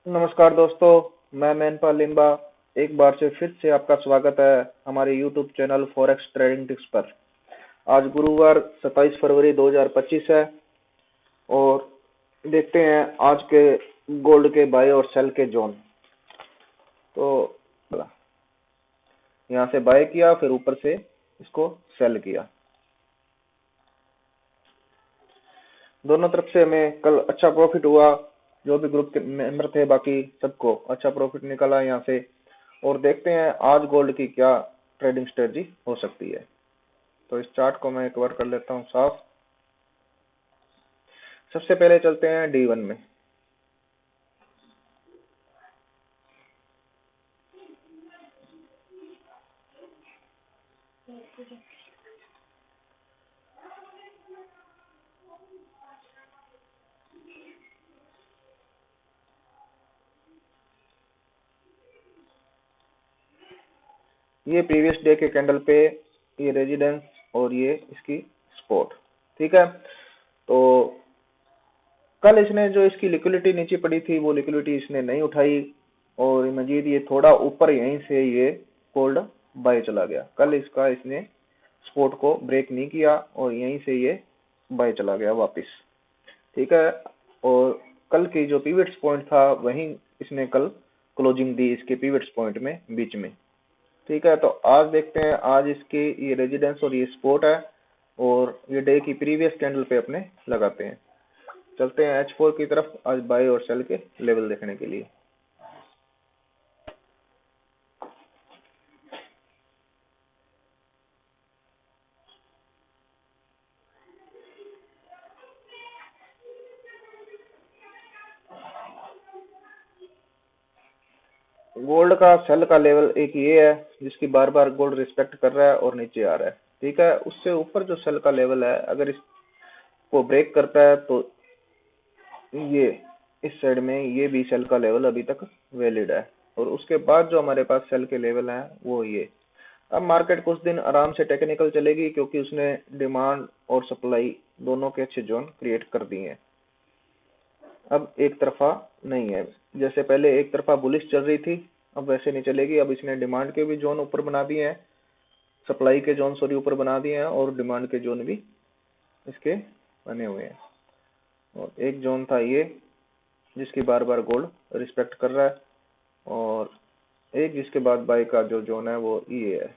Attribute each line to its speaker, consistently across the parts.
Speaker 1: नमस्कार दोस्तों, मैं मैनपाल लिम्बा। एक बार से फिर से आपका स्वागत है हमारे YouTube channel forex trading tips पर। आज गुरुवार 27 फरवरी 2025 है और देखते हैं आज के गोल्ड के बाय और सेल के जोन। तो यहाँ से बाय किया, फिर ऊपर से इसको सेल किया। दोनों तरफ से हमें कल अच्छा प्रॉफिट हुआ। जो भी ग्रुप के मेंबर थे बाकी सबको अच्छा प्रॉफिट निकला यहाँ से। और देखते हैं आज गोल्ड की क्या ट्रेडिंग स्ट्रेटजी हो सकती है। तो इस चार्ट को मैं एक बार कर लेता हूँ साफ। सबसे पहले चलते हैं D1 में। ये प्रीवियस डे के कैंडल पे ये रेजिडेंस और ये इसकी स्पॉट, ठीक है। तो कल इसने जो इसकी लिक्विडिटी नीचे पड़ी थी वो लिक्विडिटी इसने नहीं उठाई और मजीद ये थोड़ा ऊपर यहीं से ये गोल्ड बाय चला गया। कल इसने स्पॉट को ब्रेक नहीं किया और यहीं से ये बाय चला गया वापस, ठीक है। और कल की जो पिवट्स पॉइंट था वहीं इसने कल क्लोजिंग दी इसके पिवट्स पॉइंट में बीच में, ठीक है। तो आज देखते हैं, आज इसकी ये रेजिडेंस और ये स्पॉट है और ये डे की प्रीवियस कैंडल पे अपने लगाते हैं। चलते हैं H4 की तरफ आज बाय और सेल के लेवल देखने के लिए। गोल्ड का सेल का लेवल एक ये है जिसकी बार बार गोल्ड रिस्पेक्ट कर रहा है और नीचे आ रहा है, ठीक है। उससे ऊपर जो सेल का लेवल है अगर इसको ब्रेक करता है तो ये इस साइड में ये भी सेल का लेवल अभी तक वैलिड है। और उसके बाद जो हमारे पास सेल के लेवल है वो ये। अब मार्केट कुछ दिन आराम से टेक्निकल चलेगी क्योंकि उसने डिमांड और सप्लाई दोनों के अच्छे जोन क्रिएट कर दिए हैं। अब एक तरफा नहीं है, जैसे पहले एक तरफा बुलिश चल रही थी अब वैसे नहीं चलेगी। अब इसने डिमांड के भी जोन ऊपर बना दिए हैं, सप्लाई के जोन सॉरी ऊपर बना दिए हैं और डिमांड के जोन भी इसके बने हुए हैं। और एक जोन था ये जिसकी बार बार गोल्ड रिस्पेक्ट कर रहा है और एक जिसके बाद बाई का जो जोन है वो ये है।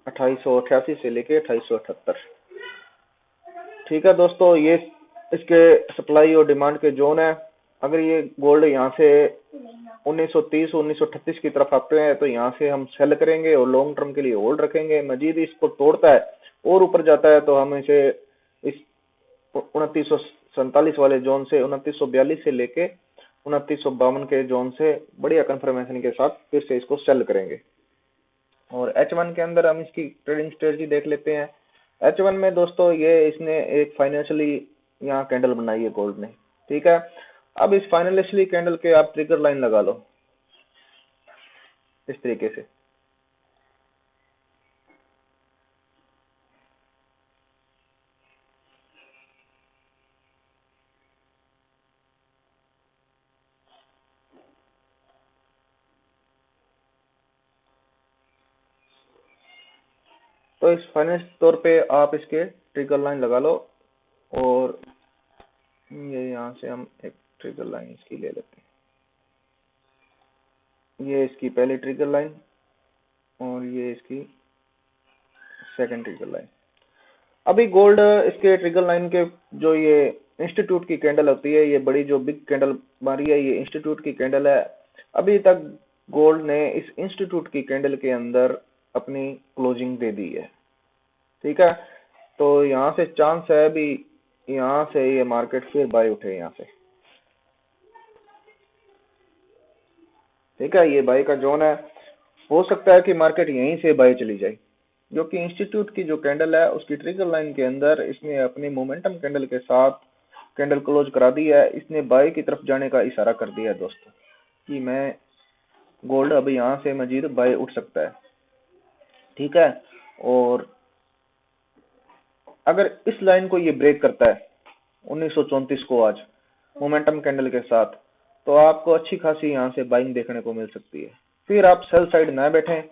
Speaker 1: अट्ठाईस सौ अठासी से लेके 2878, ठीक है दोस्तों। ये इसके सप्लाई और डिमांड के जोन है। अगर ये गोल्ड यहाँ से 1930 1938 की तरफ आते हैं तो यहाँ से हम सेल करेंगे और लॉन्ग टर्म के लिए होल्ड रखेंगे। मजीद इसको तोड़ता है और ऊपर जाता है तो हम इसे इस 2947 वाले जोन से 2942 से लेके 2952 के जोन से बढ़िया कंफर्मेशन के साथ फिर से इसको सेल करेंगे। और H1 के अंदर हम इसकी ट्रेडिंग स्ट्रेटजी देख लेते हैं। H1 में दोस्तों ये इसने एक फाइनेंशियली यहाँ कैंडल बनाई है गोल्ड ने, ठीक है। अब इस फाइनेंशियली कैंडल के आप ट्रिगर लाइन लगा लो इस तरीके से। तो इस फाइनेंस तौर पे आप इसके ट्रिगर लाइन लगा लो और ये यहाँ से हम एक ट्रिगर लाइन इसकी ले लेते हैं। ये इसकी पहली ट्रिगर लाइन और ये इसकी सेकंड ट्रिगर लाइन। अभी गोल्ड इसके ट्रिगर लाइन के जो ये इंस्टीट्यूट की कैंडल होती है, ये बड़ी जो बिग कैंडल मारी है ये इंस्टीट्यूट की कैंडल है। अभी तक गोल्ड ने इस इंस्टीट्यूट की कैंडल के अंदर अपनी क्लोजिंग दे दी है, ठीक है। तो यहाँ से चांस है अभी यहाँ से ये मार्केट फिर बाय उठे यहाँ से, ठीक है। ये बाय का जोन है, हो सकता है कि मार्केट यहीं से बाय चली जाए, जो कि इंस्टीट्यूट की जो कैंडल है उसकी ट्रिगर लाइन के अंदर इसने अपनी मोमेंटम कैंडल के साथ कैंडल क्लोज करा दी है। इसने बाय की तरफ जाने का इशारा कर दिया है दोस्तों कि मैं गोल्ड अभी यहाँ से मजीद बाय उठ सकता है, ठीक है। और अगर इस लाइन को ये ब्रेक करता है 1934 को आज मोमेंटम कैंडल के साथ, तो आपको अच्छी खासी यहाँ से बाइंग देखने को मिल सकती है। फिर आप सेल साइड ना बैठें,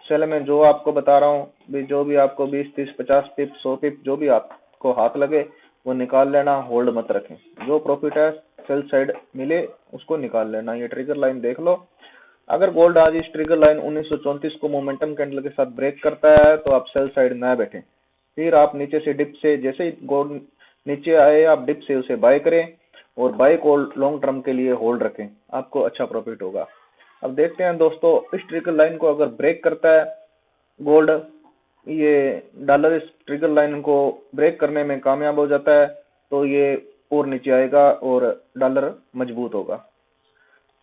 Speaker 1: सेल में जो आपको बता रहा हूँ भी, जो भी आपको 20, 30, 50 पिप, 100 पिप जो भी आपको हाथ लगे वो निकाल लेना, होल्ड मत रखें। जो प्रॉफिट है सेल साइड मिले उसको निकाल लेना। ये ट्रिगर लाइन देख लो, अगर गोल्ड आज इस ट्रिगर लाइन 1934 को मोमेंटम कैंडल के साथ ब्रेक करता है तो आप सेल साइड ना बैठें। फिर आप नीचे से डिप से, जैसे ही गोल्ड नीचे आए आप डिप से उसे बाय करें और बाय को लॉन्ग टर्म के लिए होल्ड रखें, आपको अच्छा प्रॉफिट होगा। अब देखते हैं दोस्तों, इस ट्रिगर लाइन को अगर ब्रेक करता है गोल्ड, ये डॉलर इस ट्रिगर लाइन को ब्रेक करने में कामयाब हो जाता है तो ये और नीचे आएगा और डॉलर मजबूत होगा।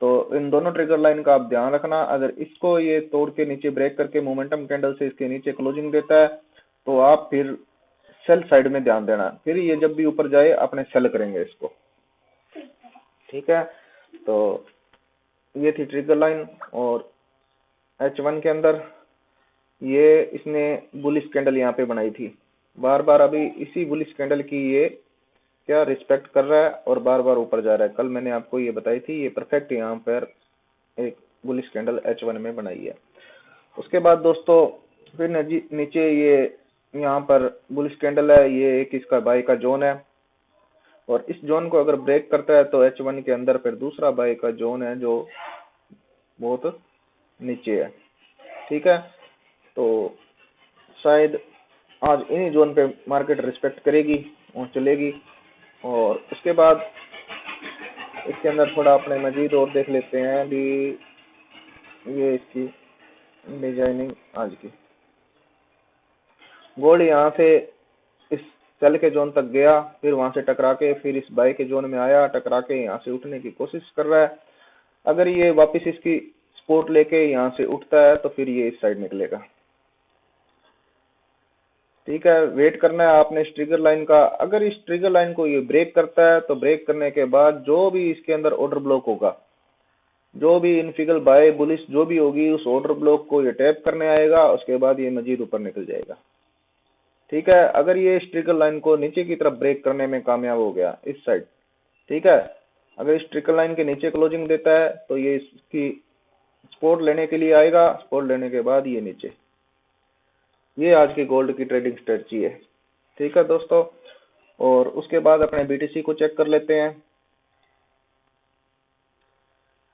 Speaker 1: तो इन दोनों ट्रिगर लाइन का आप ध्यान रखना। अगर इसको ये तोड़ के नीचे ब्रेक करके मोमेंटम कैंडल से इसके नीचे क्लोजिंग देता है तो आप फिर सेल साइड में ध्यान देना। फिर ये जब भी ऊपर जाए अपने सेल करेंगे इसको, ठीक है। तो ये थी ट्रिगर लाइन। और H1 के अंदर ये इसने बुलिश कैंडल यहाँ पे बनाई थी, बार बार अभी इसी बुलिश कैंडल की ये क्या रिस्पेक्ट कर रहा है और बार बार ऊपर जा रहा है। कल मैंने आपको ये बताई थी, ये परफेक्ट यहाँ पर एक बुलिश कैंडल H1 में बनाई है। उसके बाद दोस्तों फिर नीचे ये यहाँ पर बुलिश कैंडल है, ये एक इसका बाय का जोन है और इस जोन को अगर ब्रेक करता है तो H1 के अंदर फिर दूसरा बाय का जोन है जो बहुत नीचे है, ठीक है। तो शायद आज इन्हीं जोन पे मार्केट रिस्पेक्ट करेगी और चलेगी। और उसके बाद इसके अंदर थोड़ा अपने मजीद और देख लेते हैं भी, ये इसकी डिजाइनिंग आज की। गोल्ड यहाँ से इस सेल के जोन तक गया, फिर वहां से टकरा के फिर इस बाय के जोन में आया, टकरा के यहाँ से उठने की कोशिश कर रहा है। अगर ये वापस इसकी सपोर्ट लेके यहाँ से उठता है तो फिर ये इस साइड निकलेगा, ठीक है। वेट करना है आपने इस ट्रिगर लाइन का। अगर इस ट्रिगर लाइन को ये ब्रेक करता है तो ब्रेक करने के बाद जो भी इसके अंदर ऑर्डर ब्लॉक होगा, जो भी इनफिगल बाय बुलिश जो भी होगी, उस ऑर्डर ब्लॉक को ये टैप करने आएगा, उसके बाद ये मजीद ऊपर निकल जाएगा, ठीक है। अगर ये इस ट्रिगर लाइन को नीचे की तरफ ब्रेक करने में कामयाब हो गया इस साइड, ठीक है, अगर इस ट्रिगर लाइन के नीचे क्लोजिंग देता है तो ये इसकी सपोर्ट लेने के लिए आएगा, सपोर्ट लेने के बाद ये नीचे। ये आज की गोल्ड की ट्रेडिंग स्ट्रेटजी है, ठीक है दोस्तों। और उसके बाद अपने बीटीसी को चेक कर लेते हैं।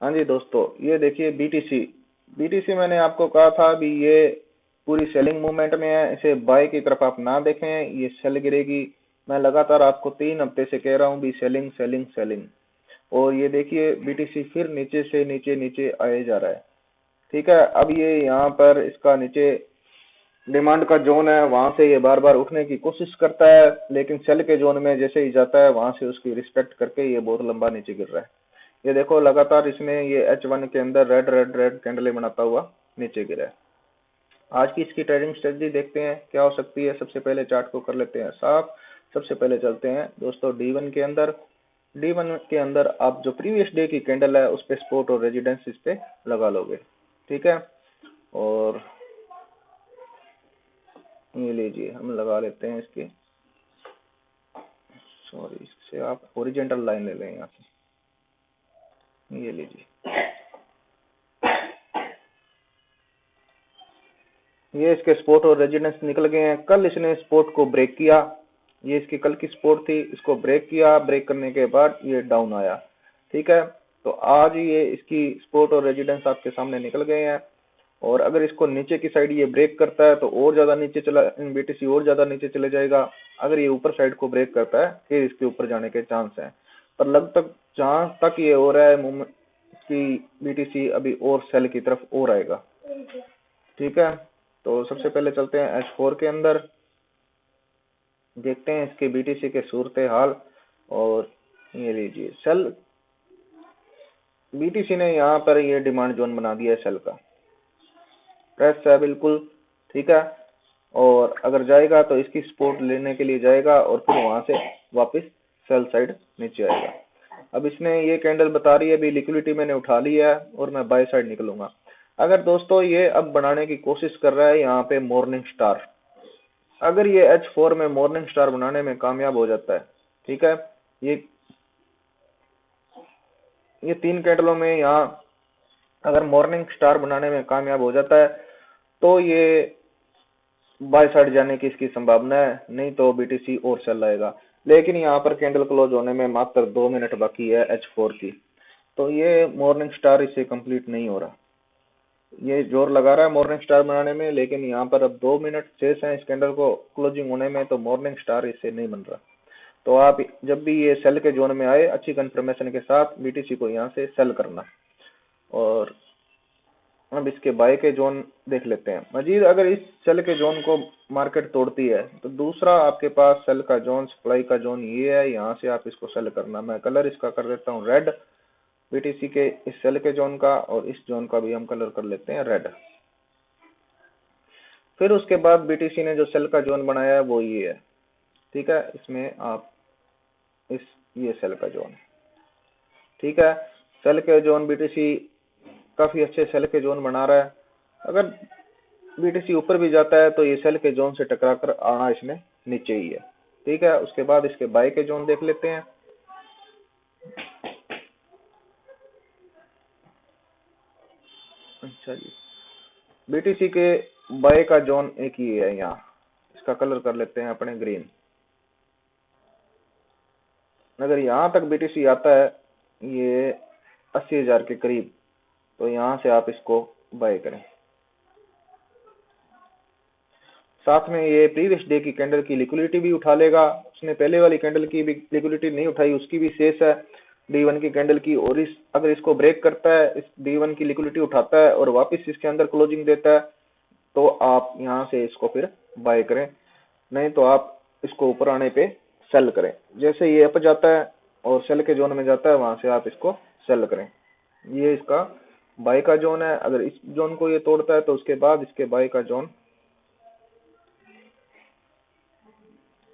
Speaker 1: हाँ जी दोस्तों, ये देखिए बीटीसी मैंने आपको कहा था भी ये पूरी सेलिंग मूवमेंट में है, इसे बाय की तरफ आप ना देखें, ये सेल गिरेगी। मैं लगातार आपको 3 हफ्ते से कह रहा हूँ भी सेलिंग सेलिंग सेलिंग, और ये देखिए बीटीसी फिर नीचे से नीचे नीचे आए जा रहा है, ठीक है। अब ये यहाँ पर इसका नीचे डिमांड का जोन है, वहां से ये बार बार उठने की कोशिश करता है, लेकिन सेल के जोन में जैसे ही जाता है वहां से उसकी रिस्पेक्ट करके ये बहुत लंबा नीचे गिर रहा है। ये देखो लगातार इसने ये H1 के अंदर रेड रेड रेड कैंडल बनाता हुआ नीचे गिरा है। आज की इसकी ट्रेडिंग स्ट्रेटजी देखते हैं क्या हो सकती है। सबसे पहले चार्ट को कर लेते हैं साफ। सबसे पहले चलते हैं दोस्तों D1 के अंदर। D1 के अंदर आप जो प्रीवियस डे की कैंडल है उस पे सपोर्ट और रेजिडेंस इस पे लगा लोगे, ठीक है। और ये लीजिए हम लगा लेते हैं इसकी, सॉरी इससे आप हॉरिजॉन्टल लाइन ले लें यहाँ से, ये लीजिए। ये इसके सपोर्ट और रेजिडेंस निकल गए हैं। कल इसने सपोर्ट को ब्रेक किया, ये इसकी कल की सपोर्ट थी, इसको ब्रेक किया, ब्रेक करने के बाद ये डाउन आया, ठीक है। तो आज ये इसकी सपोर्ट और रेजिडेंस आपके सामने निकल गए हैं। और अगर इसको नीचे की साइड ये ब्रेक करता है तो और ज्यादा नीचे चला, बीटीसी और ज्यादा नीचे चले जाएगा। अगर ये ऊपर साइड को ब्रेक करता है फिर इसके ऊपर जाने के चांस हैं, पर लगभग जहां तक ये हो रहा है मूवमेंट की बीटीसी अभी और सेल की तरफ और आएगा, ठीक है। तो सबसे पहले चलते हैं H4 के अंदर, देखते हैं इसके बीटीसी के सूरत हाल। और ये लीजिए सेल, बीटीसी ने यहाँ पर ये डिमांड जोन बना दिया है, सेल का प्रेस है बिल्कुल, ठीक है। और अगर जाएगा तो इसकी सपोर्ट लेने के लिए जाएगा और फिर वहां से वापस सेल साइड नीचे आएगा। अब इसने ये कैंडल बता रही है भी लिक्विडिटी मैंने उठा ली है और मैं बाय साइड निकलूंगा। अगर दोस्तों ये अब बनाने की कोशिश कर रहा है यहाँ पे मॉर्निंग स्टार, अगर ये H4 में मॉर्निंग स्टार बनाने में कामयाब हो जाता है, ठीक है, ये ये 3 कैंडलों में यहाँ अगर मॉर्निंग स्टार बनाने में कामयाब हो जाता है तो ये बाय साइड जाने की इसकी संभावना है, नहीं तो बीटीसी और सेल आएगा। लेकिन यहाँ पर कैंडल क्लोज होने में मात्र 2 मिनट बाकी है H4 की, तो ये मॉर्निंग स्टार इससे कंप्लीट नहीं हो रहा। ये जोर लगा रहा है मॉर्निंग स्टार बनाने में, लेकिन यहाँ पर अब 2 मिनट शेष है इस कैंडल को क्लोजिंग होने में, तो मॉर्निंग स्टार इससे नहीं बन रहा। तो आप जब भी ये सेल के जोन में आए अच्छी कंफर्मेशन के साथ बीटीसी को यहाँ से सेल करना। और अब इसके बाय के जोन देख लेते हैं। मजीद अगर इस सेल के जोन को मार्केट तोड़ती है तो दूसरा आपके पास सेल का जोन, सप्लाई का जोन ये है, यहाँ से आप इसको सेल करना। मैं कलर इसका कर देता हूँ रेड, बीटीसी के इस सेल के जोन का, और इस जोन का भी हम कलर कर लेते हैं रेड। फिर उसके बाद बीटीसी ने जो सेल का जोन बनाया है वो ये है, ठीक है। इसमें आप ये सेल का जोन, ठीक है। सेल के जोन बीटीसी काफी अच्छे सेल के जोन बना रहा है। अगर बीटीसी ऊपर भी जाता है तो ये सेल के जोन से टकरा कर आना इसने नीचे ही है, ठीक है। उसके बाद इसके बाय के जोन देख लेते हैं। अच्छा जी, बीटीसी के बाय का जोन एक ही है, यहाँ इसका कलर कर लेते हैं अपने ग्रीन। अगर यहाँ तक बीटीसी आता है ये 80,000 के करीब, तो यहाँ से आप इसको बाय करें। साथ में ये प्रीवियस डे की कैंडल की लिक्विडिटी भी उठा लेगा। उसने पहले वाली कैंडल की भी लिक्विडिटी नहीं उठाई, उसकी भी शेष है D1 की कैंडल की। और अगर इसको ब्रेक करता है, इस D1 की लिक्विडिटी उठाता है और वापस इसके अंदर क्लोजिंग देता है, तो आप यहाँ से इसको फिर बाय करें, नहीं तो आप इसको ऊपर आने पे सेल करें। जैसे ये अप जाता है और सेल के जोन में जाता है, वहां से आप इसको सेल करें। ये इसका बाय का जोन है। अगर इस जोन को ये तोड़ता है तो उसके बाद इसके बाय का जोन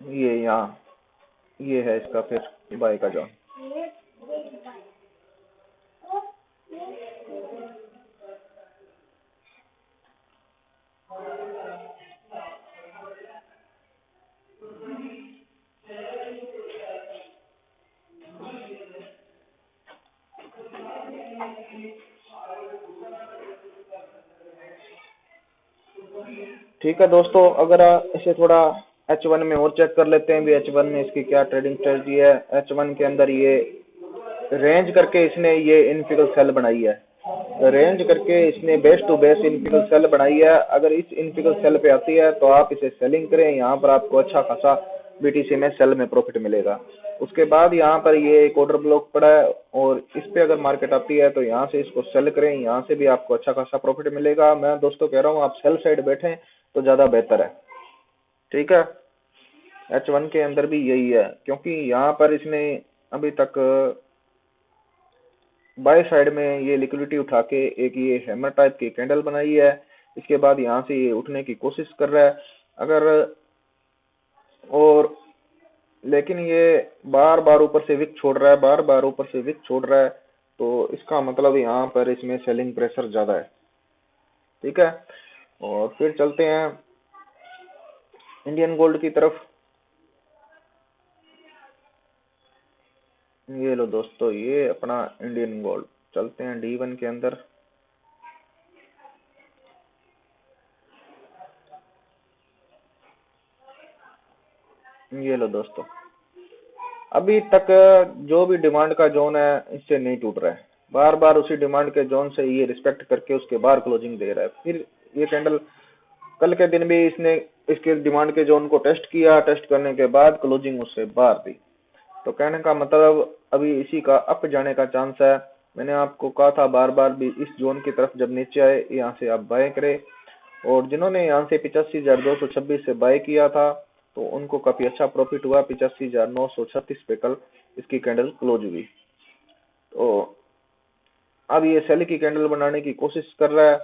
Speaker 1: ये यहाँ ये है इसका फिर बाय का जोन। ठीक है दोस्तों, अगर इसे थोड़ा H1 में और चेक कर लेते हैं भी H1 में इसकी क्या ट्रेडिंग स्ट्रेटजी है। H1 के अंदर ये रेंज करके इसने ये इनफिगल सेल बनाई है, रेंज करके इसने बेस टू बेस इनफिगल सेल बनाई है। अगर इस इनफिगल सेल पे आती है तो आप इसे सेलिंग करें, यहाँ पर आपको अच्छा खासा बीटीसी में सेल में प्रॉफिट मिलेगा। उसके बाद यहाँ पर ये एक ऑर्डर ब्लॉक पड़ा है और इस पे अगर मार्केट आती है तो यहाँ से इसको सेल करें, यहाँ से भी आपको अच्छा खासा प्रॉफिट मिलेगा। मैं दोस्तों कह रहा हूँ आप सेल साइड बैठे तो ज्यादा बेहतर है, ठीक है। H1 के अंदर भी यही है, क्योंकि यहाँ पर इसने अभी तक बाय साइड में ये लिक्विडिटी उठा के एक ये हैमर टाइप की कैंडल बनाई है। इसके बाद यहाँ से ये उठने की कोशिश कर रहा है, अगर और लेकिन ये बार बार ऊपर से विक छोड़ रहा है, बार बार ऊपर से विक छोड़ रहा है, तो इसका मतलब यहाँ पर इसमें सेलिंग प्रेशर ज्यादा है, ठीक है। और फिर चलते हैं इंडियन गोल्ड की तरफ। ये लो दोस्तों, ये अपना इंडियन गोल्ड। चलते हैं D1 के अंदर। ये लो दोस्तों, अभी तक जो भी डिमांड का जोन है इससे नहीं टूट रहा है, बार बार उसी डिमांड के जोन से ये रिस्पेक्ट करके उसके बाहर क्लोजिंग दे रहा है। फिर ये कैंडल कल के दिन भी इसने इसके डिमांड के जोन को टेस्ट किया, टेस्ट करने के बाद क्लोजिंग उससे बाहर दी। तो कहने का मतलब अभी इसी का अप जाने का चांस है। मैंने आपको कहा था बार बार भी इस जोन की तरफ जब नीचे आए यहाँ से आप बाय करें, और जिन्होंने यहाँ से 85,226 से बाय किया था तो उनको काफी अच्छा प्रॉफिट हुआ। 85,936 पे कल इसकी कैंडल क्लोज हुई। तो अब ये सेल की कैंडल बनाने की कोशिश कर रहा है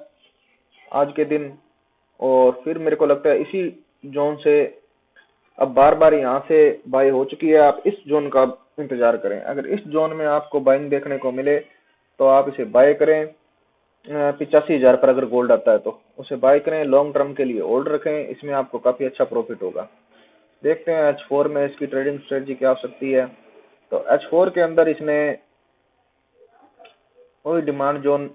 Speaker 1: आज के दिन, और फिर मेरे को लगता है इसी जोन से अब बार बार यहाँ से बाय हो चुकी है। आप इस जोन का इंतजार करें, अगर इस जोन में आपको बाइंग देखने को मिले तो आप इसे बाय करें। 85,000 पर अगर गोल्ड आता है तो उसे बाय करें, लॉन्ग टर्म के लिए होल्ड रखें, इसमें आपको काफी अच्छा प्रॉफिट होगा। देखते हैं H4 में इसकी ट्रेडिंग स्ट्रेटजी क्या हो सकती है। तो H4 के अंदर इसने वही डिमांड जोन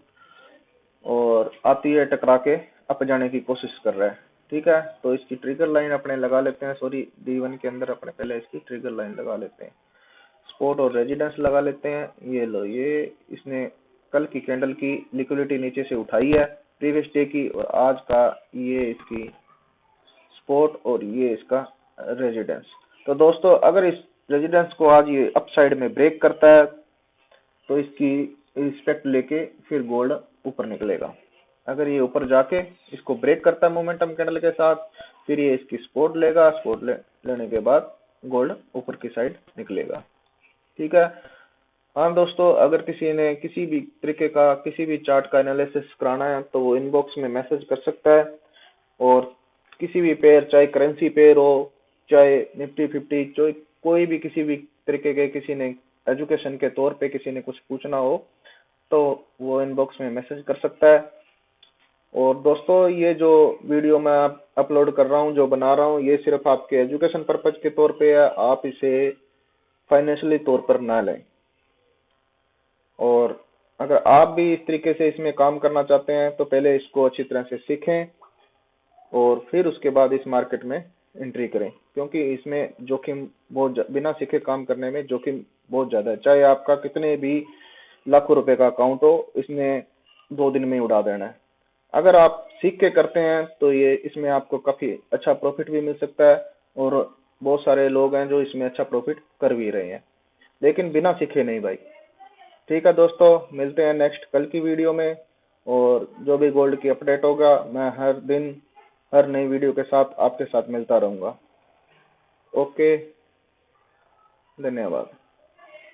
Speaker 1: और आती है टकरा के अप जाने की कोशिश कर रहा है। ठीक है, तो इसकी ट्रिगर लाइन अपने लगा लेते हैं, सॉरी D1 के अंदर अपने पहले इसकी ट्रिगर लाइन लगा लेते हैं, स्पॉट और रेजिडेंस लगा लेते हैं। ये लो, ये इसने कल की कैंडल की लिक्विडिटी नीचे से उठाई है प्रीवियस डे की, और आज का ये इसकी स्पॉट और ये इसका रेजिडेंस। तो दोस्तों अगर इस रेजिडेंस को आज ये अपसाइड में ब्रेक करता है तो इसकी रिस्पेक्ट लेके फिर गोल्ड ऊपर निकलेगा। अगर ये ऊपर जाके इसको ब्रेक करता है मोमेंटम कैंडल के साथ, फिर ये इसकी सपोर्ट लेगा, सपोर्ट लेने के बाद गोल्ड ऊपर की साइड निकलेगा। ठीक है। हाँ दोस्तों, अगर किसी ने किसी भी तरीके का किसी भी चार्ट का एनालिसिस कराना है तो वो इनबॉक्स में मैसेज कर सकता है, और किसी भी पेयर, चाहे करेंसी पेयर हो, चाहे निफ्टी 50, चाहे कोई भी किसी भी तरीके के, किसी ने एजुकेशन के तौर पे किसी ने कुछ पूछना हो तो वो इनबॉक्स में मैसेज कर सकता है। और दोस्तों ये जो वीडियो मैं अपलोड कर रहा हूँ, जो बना रहा हूँ, ये सिर्फ आपके एजुकेशन पर्पज के तौर पे है, आप इसे फाइनेंशियली तौर पर ना लें। और अगर आप भी इस तरीके से इसमें काम करना चाहते हैं तो पहले इसको अच्छी तरह से सीखें और फिर उसके बाद इस मार्केट में एंट्री करें, क्योंकि इसमें जोखिम बहुत, बिना सीखे काम करने में जोखिम बहुत ज्यादा है। चाहे आपका कितने भी लाखों रुपए का अकाउंट हो, इसने 2 दिन में उड़ा देना है। अगर आप सीख के करते हैं तो ये इसमें आपको काफी अच्छा प्रॉफिट भी मिल सकता है, और बहुत सारे लोग हैं जो इसमें अच्छा प्रॉफिट कर भी रहे हैं, लेकिन बिना सीखे नहीं भाई। ठीक है दोस्तों, मिलते हैं नेक्स्ट कल की वीडियो में, और जो भी गोल्ड की अपडेट होगा मैं हर दिन हर नई वीडियो के साथ आपके साथ मिलता रहूंगा। ओके, धन्यवाद।